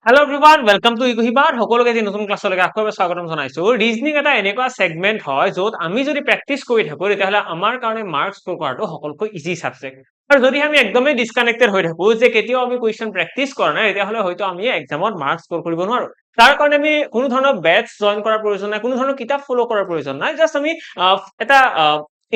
Hello everyone, welcome to ইকুহিবাৰ সকলোকে যে নতুন ক্লাছলৈকে আকৌ এবাৰ স্বাগতম জনাইছো। ৰিজনিং এটা এনেকুৱা সেগমেন্ট হয় য'ত আমি যদি প্ৰেক্টিস কৰি থাকো তেতিয়াহ'লে আমাৰ কাৰণে মাৰ্কস স্কোৰ কৰাটো সকলোকৈ ইজি সাবজেক্ট। আৰু যদি আমি একদমই ডিসকানেক্টেড হৈ থাকো যে কেতিয়াও আমি কোৱেশ্চন প্ৰেক্টিস কৰা নাই তেতিয়াহ'লে হয়তো আমি এক্সামত মাৰ্কস স্কোৰ কৰিব নোৱাৰো। তাৰ কাৰণে আমি কোনো ধৰণৰ বেটছ জয়েন কৰাৰ প্ৰয়োজন নাই, কোনো ধৰণৰ কিতাপ ফলো কৰাৰ প্ৰয়োজন নাই। জাস্ট আমি এটা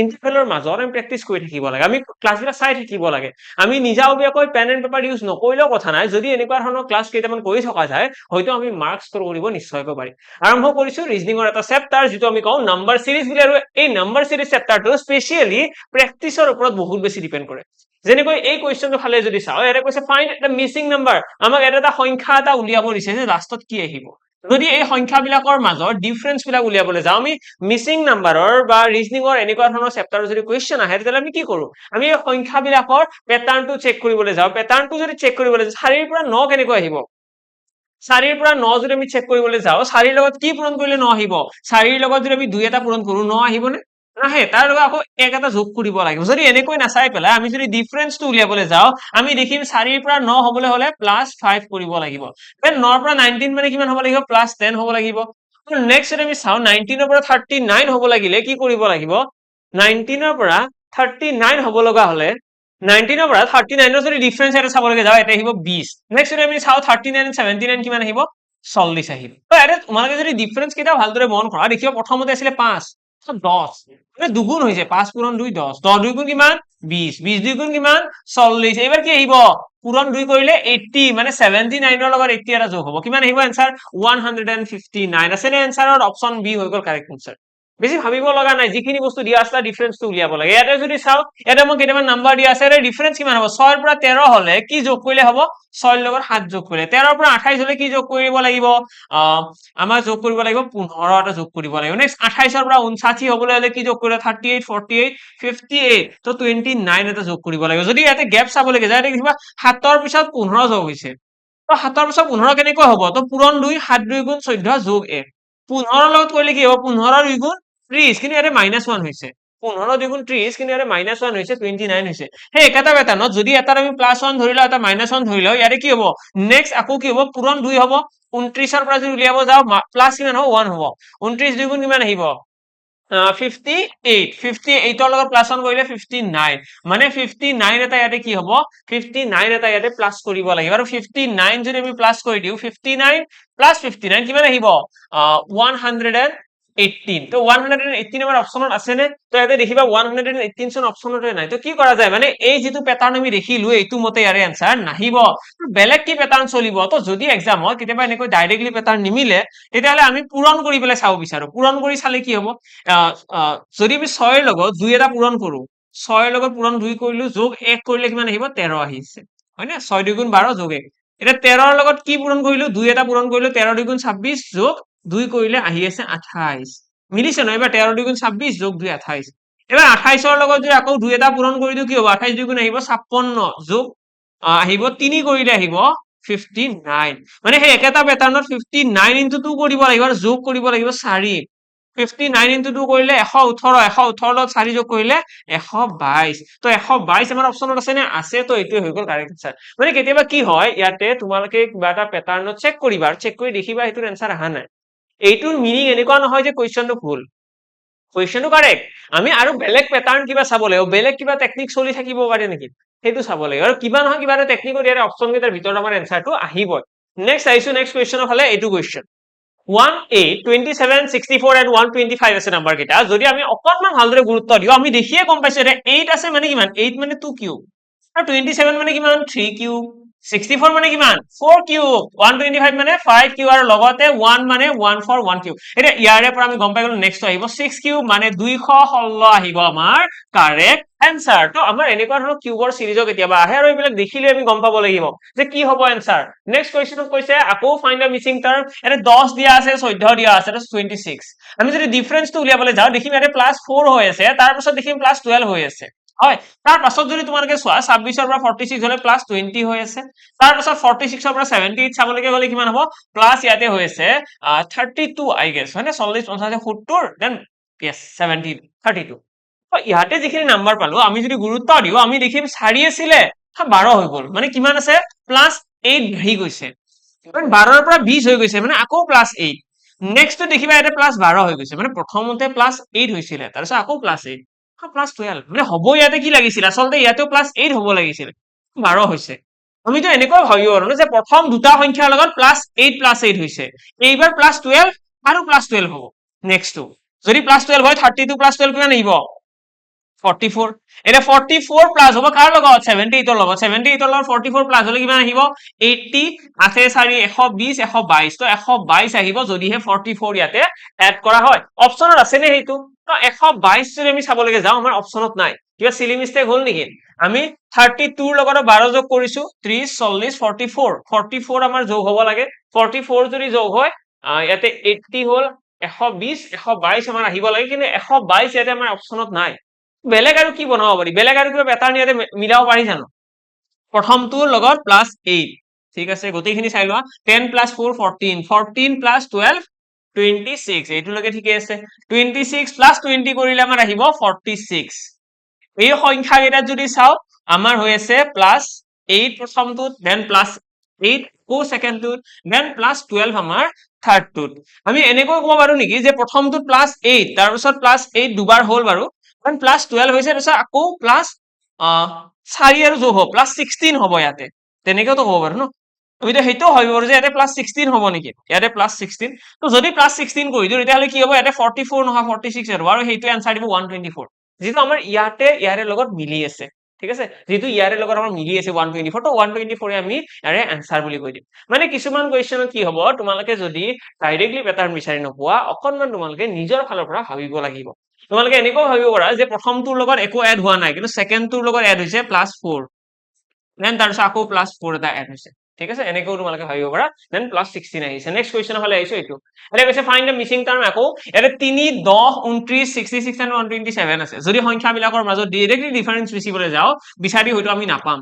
ইন্টাৰভেলৰ মাজত আমি প্ৰেক্টিস কৰি থাকিব লাগে, আমি ক্লাছবিলাক চাই থাকিব লাগে। আমি নিজাববীয়াকৈ পেন এণ্ড পেপাৰ ইউজ নকৰিলেও কথা নাই, যদি এনেকুৱা ধৰণৰ ক্লাছ কেইটামান কৰি থকা যায় হয়তো আমি মাৰ্কস স্কোৰ কৰিব নিশ্চয়কৈ পাৰিম। আৰম্ভ কৰিছো ৰিজনিঙৰ এটা চেপ্টাৰ যিটো আমি কওঁ নাম্বাৰ সিৰিজ বুলি। আৰু এই নাম্বাৰ সিৰিজ চেপ্টাৰটো স্পেচিয়েলি প্ৰেক্টিছৰ ওপৰত বহুত বেছি ডিপেন্ড কৰে। যেনেকৈ এই কুৱেশ্যনটো ফালে যদি চাওঁ, ইয়াতে কৈছে ফাইণ্ড দ্য মিছিং নাম্বাৰ। আমাক এটা সংখ্যা এটা উলিয়াব দিছে যে লাষ্টত কি আহিব। যদি এই সংখ্যাবিলাকৰ মাজত ডিফাৰেন্স বিলাক উলিয়াবলৈ যাওঁ, আমি মিছিং নাম্বাৰৰ বা ৰিজনিঙৰ এনেকুৱা ধৰণৰ চেপ্টাৰৰ যদি কুৱেশ্যন আহে তেতিয়াহ'লে আমি কি কৰো, আমি এই সংখ্যাবিলাকৰ পেটাৰ্নটো চেক কৰিবলৈ যাওঁ। পেটাৰ্নটো যদি চেক কৰিবলৈ যাওঁ 4 ৰ পৰা 9 কেনেকৈ আহিব, 4 ৰ পৰা 9 যদি আমি চেক কৰিবলৈ যাওঁ 4 ৰ লগত কি পূৰণ কৰিলে 9 আহিব, 4 ৰ লগত যদি আমি 2 এটা পূৰণ কৰো 9 আহিবনে, নাহে। তাৰ লগত আকৌ 1 এটা যোগ কৰিব লাগিব। যদি এনেকৈ নাচাই পেলাই আমি যদি ডিফাৰেন্সটো উলিয়াবলৈ যাওঁ আমি দেখিম 4 ৰ পৰা 9 হ'বলৈ হলে +5 কৰিব লাগিব। দেন 9 ৰ পৰা 19 মানে কিমান হ'ব লাগিব, +10 হ'ব লাগিব। নেক্সট যদি আমি চাওঁ 19 ৰ পৰা 39 হ'ব লাগিলে কি কৰিব লাগিব, 19 ৰ পৰা 39 হ'ব লগা হলে 19 ৰ পৰা 39 ৰ যদি ডিফাৰেন্স এটা চাবলৈকে যাওঁ এটা আহিব 20। নেক্সট যদি আমি চাওঁ 39 and 79 কিমান আহিব, 40 আহিব। তো এটা তোমালোকে যদি ডিফাৰেন্স কেইটা ভালদৰে মন কৰা দেখিব প্ৰথমতে আছিলে 5 10 মানে দুগুণ হৈছে, 5 পূৰণ 2 10, 10 2 গুণ কিমান 20, 20 2 গুণ কিমান 40। এইবাৰ কি আহিব, পূৰণ 2 কৰিলে 80 মানে 79 ৰ লগত 80 এটা যোগ হ'ব, কিমান আহিব এনসাৰ 159। আছে নে এনসাৰৰ অপচন বি হৈ গ'ল কাৰেক্ট এনসাৰ। বেছি ভাবিব লগা নাই, যিখিনি বস্তু দিয়া আছে ডিফাৰেন্সটো উলিয়াব লাগে। ইয়াতে যদি চাওঁ ইয়াতে মই কেইটামান নাম্বাৰ দিয়া আছে, ডিফাৰেন্স কিমান হ'ব, 6 ৰ পৰা 13 হলে কি যোগ কৰিলে হ'ব, 6 ৰ লগত 7 যোগ কৰিলে। 13 ৰ পৰা 28 হলে কি যোগ কৰিব লাগিব, আমাৰ যোগ কৰিব লাগিব 15 এটা যোগ কৰিব লাগিব। নেক্সট 28 ৰ পৰা 59 হ'বলৈ হলে কি যোগ কৰিলে 38 48 58 তো 29 এটা যোগ কৰিব লাগিব। যদি ইয়াতে গেপ চাবলৈকে যায় দেখিবা 7 ৰ পিছত 15 যোগ হৈছে, তো 7 ৰ পিছত 15 কেনেকৈ হ'ব, তো পূৰণ 2 7 2 গুণ 14 যোগ 1। 15 লগত কৰিলে কি হ'ব, 15 2 গুণ 30, কিন্তু ইয়াতে -1 হৈছে। 15 2 গুণ 30, কিন্তু ইয়াতে -1 হৈছে, 29 হৈছে। সেই একেটা পেটাৰ্ণত যদি এটাত আমি +1 ধৰি লওঁ এটা -1 ধৰি লওঁ, ইয়াতে কি হ'ব, নেক্সট আকৌ কি হ'ব, পূৰণ 2 হ'ব। 29 ৰ পৰা যদি উলিয়াব যাওঁ প্লাস কিমান হ'ব, 1 হ'ব। 29 2 গুণ কিমান আহিব, 58। 58 ৰ লগত +1 কৰিলে 59, মানে 59 এটা ইয়াতে কি হ'ব, 59 এটা ইয়াতে প্লাস কৰিব লাগিব। আৰু 59 যদি আমি প্লাস কৰি দিওঁ 59 + 59 কিমান আহিব, 118। তো 118 আমাৰ অপচনত আছে নে, তো ইয়াতে দেখিবা 118 চোন অপচনতে নাই। তো কি কৰা যায়, মানে এই যিটো পেটাৰ্ন আমি দেখিলো এইটো মতে ইয়াৰে আনসাৰ নাহিব, বেলেগ কি পেটাৰ্ন চলিব। তো যদি এক্সামত কেতিয়াবা এনেকৈ ডাইৰেক্টলি পেটাৰ্ন নিমিলে তেতিয়াহ'লে আমি পূৰণ কৰি পেলাই চাব বিচাৰো। পূৰণ কৰি চালে কি হ'ব, যদি আমি 6 ৰ লগত 2 এটা পূৰণ কৰো, 6 ৰ লগত পূৰণ 2 কৰিলো যোগ 1 কৰিলে কিমান আহিব, 13 আহিছে, হয় নে। 6 2 গুণ 12 যোগ 1। এতিয়া 13 ৰ লগত কি পূৰণ কৰিলো, 2 এটা পূৰণ কৰিলো, 13 2 গুণ 26 যোগ 2 কৰিলে আহি আছে 28। মিলিছে ন, এবাৰ 13 2 গুণ 26 যোগ 2 28। এবাৰ 28 ৰ লগত যদি আকৌ 2 এটা পূৰণ কৰি দিও কি হ'ব, 28 2 গুণ আহিব 56 যোগ আহিব 3 কৰিলে আহিব 59। মানে সেই একেটা পেটাৰ্ণত 59 into 2 কৰিব লাগিব আৰু যোগ কৰিব লাগিব 4। 59 into 2 কৰিলে 118, 118 লগত 4 যোগ কৰিলে 122। তো 122 আমাৰ অপচনত আছে নে, আছে। তো এইটোৱে হৈ গ'ল কাৰেক্ট আনসাৰ। মানে কেতিয়াবা কি হয়, ইয়াতে তোমালোকে কিবা এটা পেটাৰ্ণত চেক কৰিবা আৰু চেক কৰি দেখিবা এইটোৰ এনসাৰ অহা নাই। এইটোৰ মিনিং এনেকুৱা নহয় যে কুৱেশ্যনটো ভুল, কুৱেশ্যনটো কাৰেক্ট। আমি আৰু বেলেগ পেটাৰ্ণ কিবা চাব লাগিব, বেলেগ কিবা টেকনিক চলি থাকিব পাৰে নেকি সেইটো চাব লাগিব। আৰু কিবা নহয় কিবা এটা টেকনিকত ইয়াৰ অপচন কেইটাৰ ভিতৰত আমাৰ এনসাৰটো আহিবই। নেক্সট আহিছো নেক্সট কুৱেশ্যনৰ ফালে। এইটো কুৱেশ্যন 18 27 64 and 125 আছে নাম্বাৰ কেইটা। যদি আমি অকনমান ভালদৰে গুৰুত্ব দিওঁ আমি দেখিয়ে গম পাইছো যে 8 আছে মানে কিমান, 8 মানে 2 কিউব, আৰু 27 মানে কিমান 3 কিউব, 64 মানে কিমান 4 কিউব, 125 মানে 5 কিউব, আৰু লগতে 1 মানে 1 for 1 কিউব। এতিয়া ইয়াৰে পৰা আমি গম পাই গলো নেক্সট আহিব 6 কিউব মানে 216 আহিব আমাৰ কাৰেক্ট এনসাৰ। তো আমাৰ এনেকুৱা ধৰণৰ কিউবৰ সিৰিজও কেতিয়াবা আহে আৰু এইবিলাক দেখিলে আমি গম পাব লাগিব যে কি হ'ব এনসাৰ। নেক্সট কুৱেশ্যনত কৈছে আকৌ ফাইণ্ড দ্য মিছিং টাৰ্ম। এটা 10 দিয়া আছে, 14 দিয়া আছে, 26। আমি যদি ডিফাৰেন্সটো উলিয়াবলৈ যাওঁ দেখিম ইয়াতে +4 হৈ আছে, তাৰ পাছত দেখিম +12 হৈ আছে, হয়। তাৰ পাছত যদি তোমালোকে চোৱা 26 ৰ পৰা 46 হলে +20 হৈ আছে, তাৰ পাছত 46 ৰ পৰা 78 চাবলৈকে গলে কিমান হ'ব, প্লাস ইয়াতে হৈ আছে 32 আই গেছ, হয় নে। 40 50 70 দেন yes 70 32। তো ইয়াতে যিখিনি নাম্বাৰ পালো আমি যদি গুৰুত্ব দিও আমি দেখিম 4 আছিলে 12 হৈ গ'ল, মানে কিমান আছে +8 বাঢ়ি গৈছে। 12 পৰা 20 হৈ গৈছে মানে আকৌ +8 নেক্সট দেখিবা এটা +12 হৈ গৈছে মানে প্ৰথমতে +8 হৈছিলে তাৰপিছত আকৌ +8 +12 মানে হ'ব ইয়াতে কি লাগিছিল আচলতে ইয়াতেও +8 হ'ব লাগিছিল 12 হৈছে আমিতো এনেকুৱা ভাবিব পাৰো যে প্ৰথম দুটা সংখ্যাৰ লগত +8 +8 হৈছে এইবাৰ +12 আৰু +12 হ'ব নেক্সটটো যদি +12 হয় 32 +12 কিমান আহিব 44 এটা 44 প্লাস হ'ব কাৰ লগত 78 ৰ লগত 78 ৰ লগত 44 প্লাস হলে কিমান আহিব 80 আছে 4 120 122 তো 122 আহিব যদিহে 44 ইয়াতে এড কৰা হয় অপচনত আছে নে হেতু তো 122 যদি আমি চাব লাগে যাও আমাৰ অপচনত নাই কিবা সিলি মিস্টেক হল নেকি আমি 32 ৰ লগত 12 যোগ কৰিছো 30 40 44 44 আমাৰ যোগ হ'ব লাগে 44 যদি যোগ হয় ইয়াতে 80 হল 120 122 আমাৰ আহিব লাগে কিন্তু 122 ইয়াতে আমাৰ অপচনত নাই বেলেগ আৰু কি বনাব পাৰি বেলেগ আৰু কিবা প্যাটাৰ্ন ইয়াতে মিলাব পাৰি জানো প্ৰথমটোৰ লগত +8 ঠিক আছে গোটেইখিনি চাই লোৱা 10 + 4 14 14 + 12 26 এইটোলৈকে ঠিকে আছে 26 + 20 কৰিলে আমাৰ আহিব 46 এই সংখ্যা কেইটাত যদি চাও আমাৰ হৈ আছে +8 প্ৰথমটোত দেন +8 কো সেকেন্ডটোত দেন +12 আমাৰ থাৰ্ডটোত আমি এনেকৈ ক'ব পাৰো নেকি যে প্ৰথমটোত +8 তাৰ পিছত +8 দুবাৰ হ'ল বাৰু দেন +12 হৈছে তাৰপিছত আকৌ +4 আৰু যোগ হ'ব +16 হ'ব ইয়াতে তেনেকেও তো ক'ব পাৰো ন আমি তো হেইটো ভাবিব পাৰো যে ইয়াতে +16 হ'ব নেকি ইয়াতে +16 তো যদি +16 কৰি দিও তেতিয়াহলে কি হ'ব ইয়াতে 44 নহয় 46 আৰু হেইটো আনসাৰ দিব 124 যেটো আমাৰ ইয়াৰে লগত মিলি আছে ঠিক আছে যেটো ইয়াৰে লগত আমাৰ মিলি আছে 124 তো 124 আমি ইয়াৰে আনসাৰ বুলি কৈ দিম মানে কিছুমান কোৱেশ্চনত কি হ'ব তোমালোকে যদি ডাইৰেক্টলি প্যাটাৰ্ন বিচাৰি নপোৱা অকনমান তোমালোকে নিজৰ ফালৰ পৰা ভাবিব লাগিব তোমালোকে এনেকৈ ভাবিব পাৰা যে প্ৰথমটোৰ লগত একো এড হোৱা নাই কিন্তু সেকেন্ডটোৰ লগত এড হৈছে +4 দেন তাৰপিছত আকৌ +4 এটা এড হৈছে ঠিক আছে এনেকৈ তোমালোকে ভাবিব পাৰা দেন +16 আহিছে নেক্সট কোৱেশ্চনৰ ফালে আহিছো এইটো এটা কৈছে ফাইন্ড দ্য মিসিং টাৰ্ম আকৌ এটা 3 10 29 66 and 127 আছে যদি সংখ্যাবিলাকৰ মাজত ডাইৰেক্টলি ডিফাৰেন্স বিচাৰিবলৈ যাও বিচাৰি হয়তো আমি নাপাম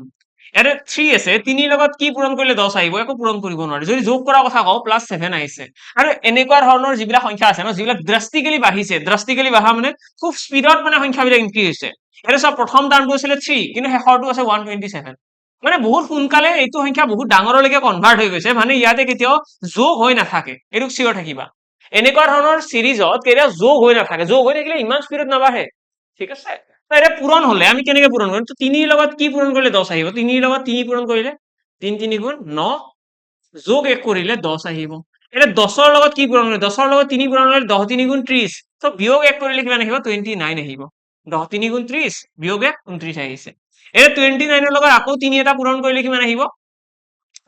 এটা 3 আছে 3 লগত কি পূৰণ কৰিলে 10 আহিব একো পূৰণ কৰিব নোৱাৰে যদি যোগ কৰা কথা কও +7 আহিছে আৰু এনেকুৱা ধৰণৰ যিবিলাক সংখ্যা আছে ন যিবিলাক ড্ৰাস্টিক্যালি বাঢ়িছে ড্ৰাস্টিক্যালি বাঢ়া মানে খুব স্পিডত মানে সংখ্যাবিলাক ইনক্ৰিজ হৈছে এটা সব প্ৰথম টাৰ্মটো আছিল 3 কিন্তু শেষৰটো আছে 127 মানে বহুত সোনকালে এইটো সংখ্যা বহুত ডাঙৰলৈকে কনভাৰ্ট হৈ গৈছে মানে ইয়াতে কেতিয়াও যোগ হৈ নাথাকে এইটো চিয়ৰ থাকিবা এনেকুৱা ধৰণৰ সিৰিজত কেতিয়াও যোগ হৈ নাথাকে যোগ হৈ থাকিলে ইমান স্পিডত নাবাঢ়ে ঠিক আছে তো এটা পূৰণ হলে আমি কেনেকৈ পূৰণ কৰিম তো 3 ৰ লগত কি পূৰণ কৰিলে 10 আহিব 3 ৰ লগত 3 পূৰণ কৰিলে 3 3 গুণ 9 যোগ 1 কৰিলে 10 আহিব এটা 10 ৰ লগত কি পূৰণ কৰিলে 10 ৰ লগত 3 পূৰণ কৰিলে 10 3 গুণ 30 তো বিয়োগ 1 কৰিলে কিমান আহিব 29 আহিব 10 3 গুণ 30 বিয়োগ 1 29 আহিছে এটা 29 ৰ লগত আকৌ 3 এটা পূৰণ কৰিলে কিমান আহিব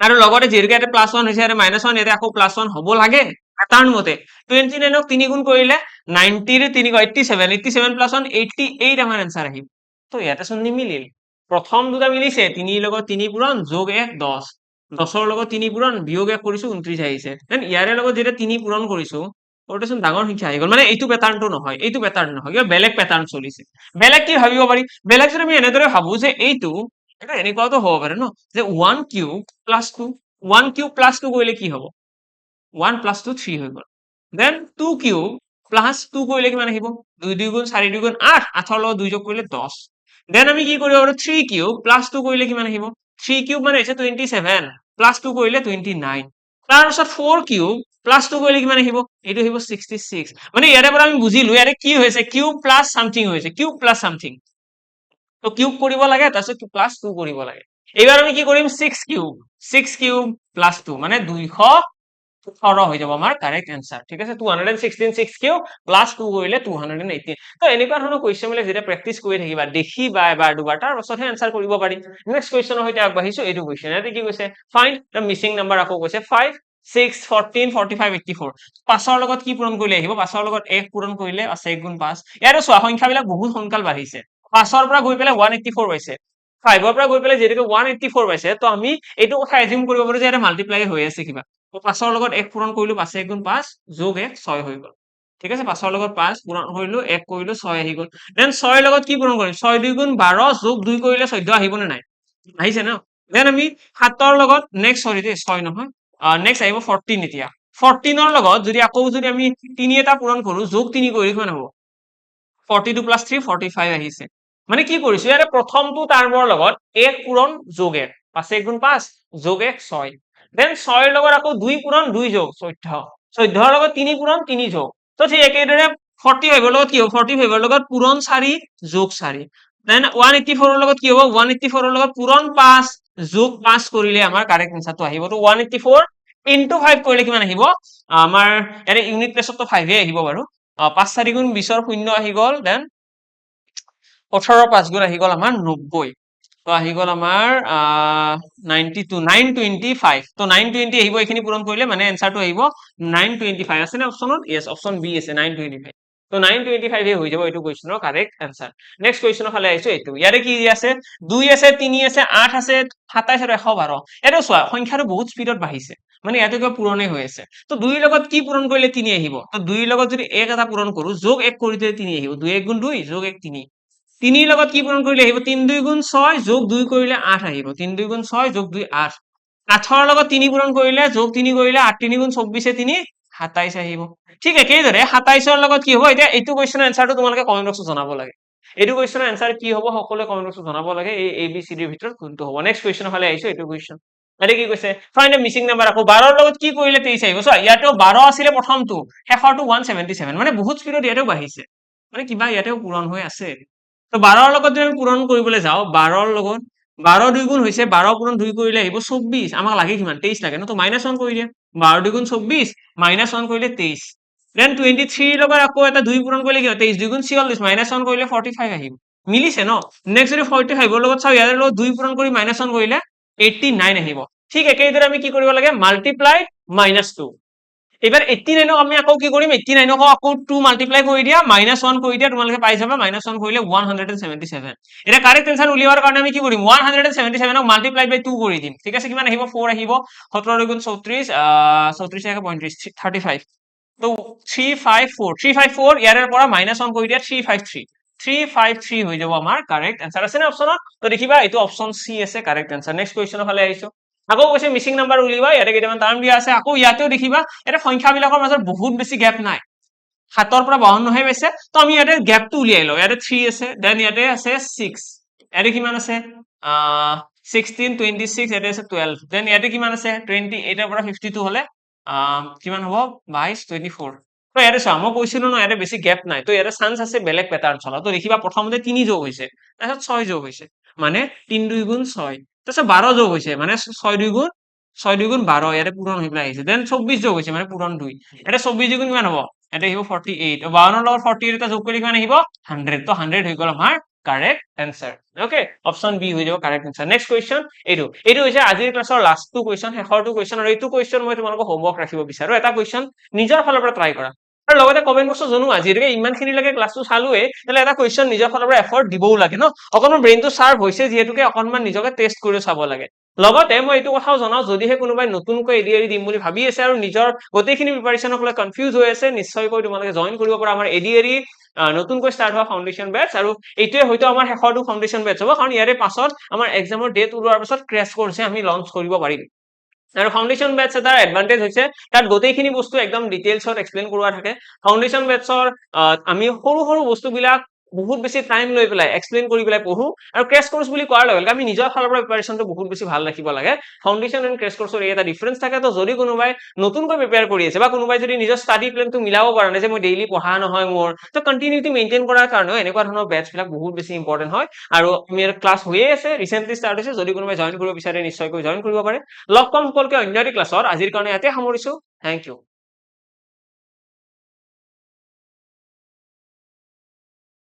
আৰু লগতে যেহেতু এটা +1 হৈছে আৰু -1 ইয়াতে আকৌ +1 হ'ব লাগে প্যাটাৰ্ন মতে 29 ক 3 গুণ কৰিলে 90 ৰ 3 87 87 + 1 88 আমাৰ आंसर আহিব তো ইয়াতে চোন নিমিলিল প্ৰথম দুটা মিলিছে 3 ৰ লগত 3 পূৰণ যোগ 1 10 10 ৰ লগত 3 পূৰণ বিয়োগ 1 কৰিছো 29 আহিছে দেন ইয়াৰে লগত যেটা 3 পূৰণ কৰিছো ওটাচোন ডাঙৰ সংখ্যা আহি গল মানে এইটো প্যাটাৰ্নটো নহয় এইটো প্যাটাৰ্ন নহয় কিবা বেলেগ প্যাটাৰ্ন চলিছে বেলেগ কি ভাবিব পাৰি বেলেগ যদি আমি এনেদৰে ভাবো যে এইটো এটা এনেকুৱাও হ'ব পাৰে ন যে 1 কিউব প্লাস 2 1 কিউব প্লাস 2 কৰিলে কি হ'ব 1 প্লাস 2 3 হৈ গল দেন 2 কিউব প্লাস 2 কৰিলে কিমান আহিব 2 2 গুণ 4 2 গুণ 8 8 ৰ লগত 2 যোগ কৰিলে 10 দেন আমি কি কৰিব পাৰো 3 কিউব প্লাস 2 কৰিলে কিমান আহিব 3 কিউব মানে হৈছে 27 প্লাস 2 কৰিলে 29 তাৰ পিছত 4 কিউব প্লাস 2 কৰিলে কিমান আহিব এইটো আহিব 66 মানে ইয়াৰে পৰা আমি বুজিলো ইয়াৰে কি হৈছে কিউব প্লাস সামথিং হৈছে কিউব প্লাস সামথিং তো কিউব কৰিব লাগে তাৰপিছত প্লাস 2 কৰিব লাগে এইবাৰ আমি কি কৰিম 6 কিউব প্লাস 2 মানে 218 হৈ যাব আমাৰ কাৰেক্ট आंसर ঠিক আছে 216 6 কিউব প্লাস 2 কৰিলে 218 তো এনেকুৱা ধৰণৰ কোৱেশ্চন বিলাক যেতিয়া প্ৰেক্টিস কৰি থাকিবা দেখিবা এবাৰ দুবাৰ তাৰ পাছতহে आंसर কৰিব পাৰি নেক্সট কোৱেশ্চনৰ সৈতে আগবাঢ়িছো এইটো কোৱেশ্চন ইয়াতে কি কৈছে ফাইন্ড দ্য মিসিং নাম্বাৰ আকৌ কৈছে 5 6 14 45 84 5ৰ লগত কি পূৰণ কৰিলে আহিব 5ৰ লগত 1 পূৰণ কৰিলে আছে 1 গুণ 5 ইয়াৰে চোৱা সংখ্যাবিলাক বহুত সোনকাল বাঢ়িছে 5ৰ পৰা গৈ পেলাই 184 পাইছে 5ৰ পৰা গৈ পেলাই যেনেকৈ 184 পাইছে তো আমি এইটো কথা এজিউম কৰিব পাৰো যে এটা মাল্টিপ্লাই হৈ আছে কিবা তো 5ৰ লগত 1 পূৰণ কৰিলো 5 1 গুণ 5 যোগ 1 6 হৈ গল ঠিক আছে 5ৰ লগত 5 পূৰণ কৰিলো 1 কৰিলো 6 আহি গল দেন 6ৰ লগত কি পূৰণ কৰিম 6 2 গুণ 12 যোগ 2 কৰিলে 14 আহিব নে নাই আহিছে ন দেন আমি 7ৰ লগত নেক্সট সৰি দে 6 নহয় নেক্সট আহিব 14 এতিয়া 14ৰ লগত যদি আকৌ যদি আমি 3 এটা পূৰণ কৰো যোগ 3 কৰিলে কিমান হ'ব 42 + 3 45 আহিছে মানে কি কৰিছো ইয়াৰে প্ৰথমটো টাৰ্মৰ লগত 1 পূৰণ যোগ 1 5 1 গুণ 5 যোগ 1 6 দেন 6 লগত আকৌ 2 পূৰণ 2 যোগ 14 14 লগত 3 পূৰণ 3 যোগ তো ঠিক একেদৰে 45 লগত কি হ'ব 45 লগত পূৰণ 4 যোগ 4 দেন 184 লগত কি হ'ব 184 লগত পূৰণ 5 যোগ 5 কৰিলে আমাৰ কাৰেক্ট আনসাৰটো আহিব তো 184 ইনটু 5 কৰিলে কিমান আহিব আমাৰ ইয়াৰে ইউনিট প্লেছতটো 5 এ আহিব বাৰু 5 4 গুণ 20 ৰ 0 আহি গ'ল দেন 18 5 গুণ আহি গ'ল আমাৰ 90 তো আহি গ'ল আমাৰ 92 925 তো 920 আহিব এইখিনি পূৰণ কৰিলে মানে এনসাৰটো আহিব 925 আছে নে অপচনত ইয়েস অপচন বি আছে 925 তো 925 এ হৈ যাব এইটো কোৱেশ্চনৰ কাৰেক্ট আনসাৰ নেক্সট কোৱেশ্চনৰ ফালে আহিছো এইটো ইয়াৰে কি আছে 2 আছে 3 আছে 8 আছে 27 আৰু 112 এটা চোৱা সংখ্যাটো বহুত স্পিডত বাঢ়িছে মানে ইয়াতে কিবা পূৰণে হৈ আছে তো 2 লগত কি পূৰণ কৰিলে 3 আহিব তো 2 লগত যদি 1 এটা পূৰণ কৰো যোগ 1 কৰি দিলে 3 আহিব 2 1 গুণ 2 যোগ 1 3 3 লগত কি পূৰণ কৰিলে আহিব 3 2 গুণ 6 যোগ 2 কৰিলে 8 আহিব 3 2 গুণ 6 যোগ 2 8 8 লগত 3 পূৰণ কৰিলে যোগ 3 কৰিলে 8 3 গুণ 24 3 27 আহিব ঠিক একেদৰে 27 লগত কি হ'ব এতিয়া এইটো কোৱেশ্চনৰ এনসাৰটো তোমালোকে কমেন্ট বক্সত জনাব লাগে এইটো কোৱেশ্চনৰ এনসাৰ কি হ'ব সকলোৱে কমেন্ট বক্সত জনাব লাগে এই এ বি চি ডিৰ ভিতৰত কোনটো হ'ব নেক্সট কোৱেশ্চনৰ ফালে আহিছো এইটো কোৱেশ্চন এতিয়া কি কৈছে ফাইন্ড দ্য মিসিং নাম্বাৰ আকৌ 12 লগত কি কৰিলে 23 আহিব চোৱা ইয়াতেও 12 আছিলে প্ৰথমটো শেষৰটো 177 মানে বহুত স্পিডত ইয়াতেও বাঢ়িছে মানে কিবা ইয়াতেও পূৰণ হৈ আছে তো 12 লগত যদি আমি পূৰণ কৰিবলৈ যাওঁ 12 লগত 12 2 গুণ হৈছে 12 পূৰণ 2 কৰিলে আহিব 24 আমাক লাগে কিমান 23 লাগে ন তো -1 কৰি দিয়া 12 2 গুণ 24 -1 কৰিলে 23 দেন 23 লগত আকৌ এটা 2 পূৰণ কৰিলে কি হয় 23 2 গুণ 46 -1 কৰিলে 45 আহিব মিলিছে ন নেক্সট যদি 45 লগত চাও ইয়াৰ লগত 2 পূৰণ কৰি -1 কৰিলে 89 আহিব ঠিক একেদৰে আমি কি কৰিব লাগে মাল্টিপ্লাই -2 এবাৰ 89 আমি আকৌ কি কৰিম 89 আকৌ 2 মাল্টিপ্লাই কৰি দিয়া -1 কৰি দিয়া তোমালোকে পাই যাবা -1 কৰিলে 177 এটা কাৰেক্ট आंसर উলিয়াবৰ কাৰণে আমি কি কৰিম 177 ক মাল্টিপ্লাই বাই 2 কৰি দিম ঠিক আছে কিমান আহিব 4 আহিব 17 গুণ 34 34 একে 35 35 তো 354 ইয়াৰে পৰা -1 কৰি দিয়া 353 353 হৈ যাব আমাৰ কারেক্ট आंसर আছে না অপচনত তো দেখিবা এটো অপচন সি আছে কারেক্ট आंसर নেক্সট কোৱেশ্চনৰ ফালে আহিছো আকৌ কৈছে মিসিং নাম্বাৰ উলিওৱা ইয়াতে কেইটামান টাৰ্ম দিয়া আছে আকৌ ইয়াতেও দেখিবা এটা সংখ্যাবিলাকৰ মাজত বহুত বেছি গ্যাপ নাই 7 পৰা 52 হে পাইছে তো আমি ইয়াতে গ্যাপটো উলিয়াই লও ইয়াতে 3 আছে দেন ইয়াতে আছে 6 ইয়াতে কিমান আছে 16 26 ইয়াতে আছে 12 দেন ইয়াতে কিমান আছে 28 ৰ পৰা 52 হলে কিমান হ'ব 22 24 তো ইয়াতে চাও মই কৈছিলো ন ইয়াতে বেছি গ্যাপ নাই তো ইয়াতে চান্স আছে বেলেগ প্যাটাৰ্ন চলা তো দেখিবা প্ৰথমতে 3 যোগ হৈছে তাৰপিছত 6 যোগ হৈছে মানে 3 2 গুণ 6 তাৰপিছত 12 যোগ হৈছে মানে 6 2 গুণ 12 ইয়াতে পূৰণ হৈ পেলাই আহিছে দেন 24 যোগ হৈছে মানে পূৰণ 2 ইয়াতে 24 গুণ কিমান হ'ব এটা আহিব 48 52 লগত 48 এটা যোগ কৰি কিমান আহিব 100 তো 100 হৈ গ'ল আমাৰ correct answer okay option B হৈ যাব কাৰেক্ট आंसर নেক্সট কোৱেশ্চন এইটো হৈছে আজিৰ ক্লাছৰ লাষ্ট টু কোৱেশ্চন শেষৰটো কোৱেশ্চন আৰু এইটো কোৱেশ্চন মই তোমালোকক হোমৱৰ্ক ৰাখিব বিচাৰো এটা কোৱেশ্চন নিজৰ ফালৰ পৰা ট্ৰাই কৰা আৰু লগতে কমেন্ট বক্সত জনোৱা যিহেতু ইমানখিনি লাগে ক্লাছটো চালোৱে তাহলে এটা কোৱেশ্চন নিজৰ ফালৰ পৰা এফৰ্ট দিবও লাগে ন অকনমান ব্ৰেইনটো শাৰ্প হৈছে যিহেতুকে অকনমান নিজকে টেষ্ট কৰি চাব লাগে লগতে মই এইটো কথাও জনাও যদিহে কোনোবাই নতুনকৈ এডিআৰি দিম বুলি ভাবি আছে আৰু নিজৰ গোটেইখিনি প্ৰিপাৰেচনক লৈ কনফিউজ হৈ আছে নিশ্চয়কৈ তোমালোকে জয়েন কৰিব পৰা আমাৰ এডিআৰি নতুনকৈ ষ্টাৰ্ট হোৱা ফাউণ্ডেশ্যন বেটচ আৰু এইটোৱে হয়তো আমাৰ শেষৰটো ফাউণ্ডেশ্যন বেটচ হ'ব কাৰণ ইয়াৰে পাছত আমাৰ এক্সামৰ ডেট ওলোৱাৰ পাছত ক্ৰেছ কোৰ্ছে আমি লঞ্চ কৰিব পাৰিম আৰু ফাউণ্ডেশ্যন বেটচ এটাৰ এডভান্টেজ হৈছে তাত গোটেইখিনি বস্তু একদম ডিটেইলছত এক্সপ্লেইন কৰোৱা থাকে ফাউণ্ডেশ্যন বেটচৰ আমি সৰু সৰু বস্তুবিলাক বহুত বেছি টাইম লৈ পেলাই এক্সপ্লেইন কৰি পেলাই পঢ়ো আৰু ক্ৰেছ কোৰ্স বুলি কোৱাৰ লগে লগে আমি নিজৰ ফালৰ পৰা প্ৰিপাৰেচনটো বহুত বেছি ভাল ৰাখিব লাগে ফাউণ্ডেশ্যন এণ্ড ক্ৰেছ কোৰ্সৰ এটা ডিফাৰেন্স থাকে তো যদি কোনোবাই নতুনকৈ প্ৰিপেয়াৰ কৰি আছে বা কোনোবাই যদি নিজৰ ষ্টাডি প্লেনটো মিলাব পৰা নাই যে মই ডেইলি পঢ়া নহয় মোৰ তো কন্টিনিউটি মেইনটেইন কৰাৰ কাৰণে এনেকুৱা ধৰণৰ বেটচবিলাক বহুত বেছি ইম্পৰ্টেন্ট হয় আৰু মেৰ ক্লাছ হৈয়ে আছে ৰিসেন্টলি ষ্টাৰ্ট হৈছে যদি কোনোবাই জয়েন কৰিব বিচাৰে নিশ্চয়কৈ জয়েন কৰিব পাৰে লগ পাম সকলোকে অন্য এটা ক্লাছত আজিৰ কাৰণে ইয়াতে সামৰিছো থ্যাংক ইউ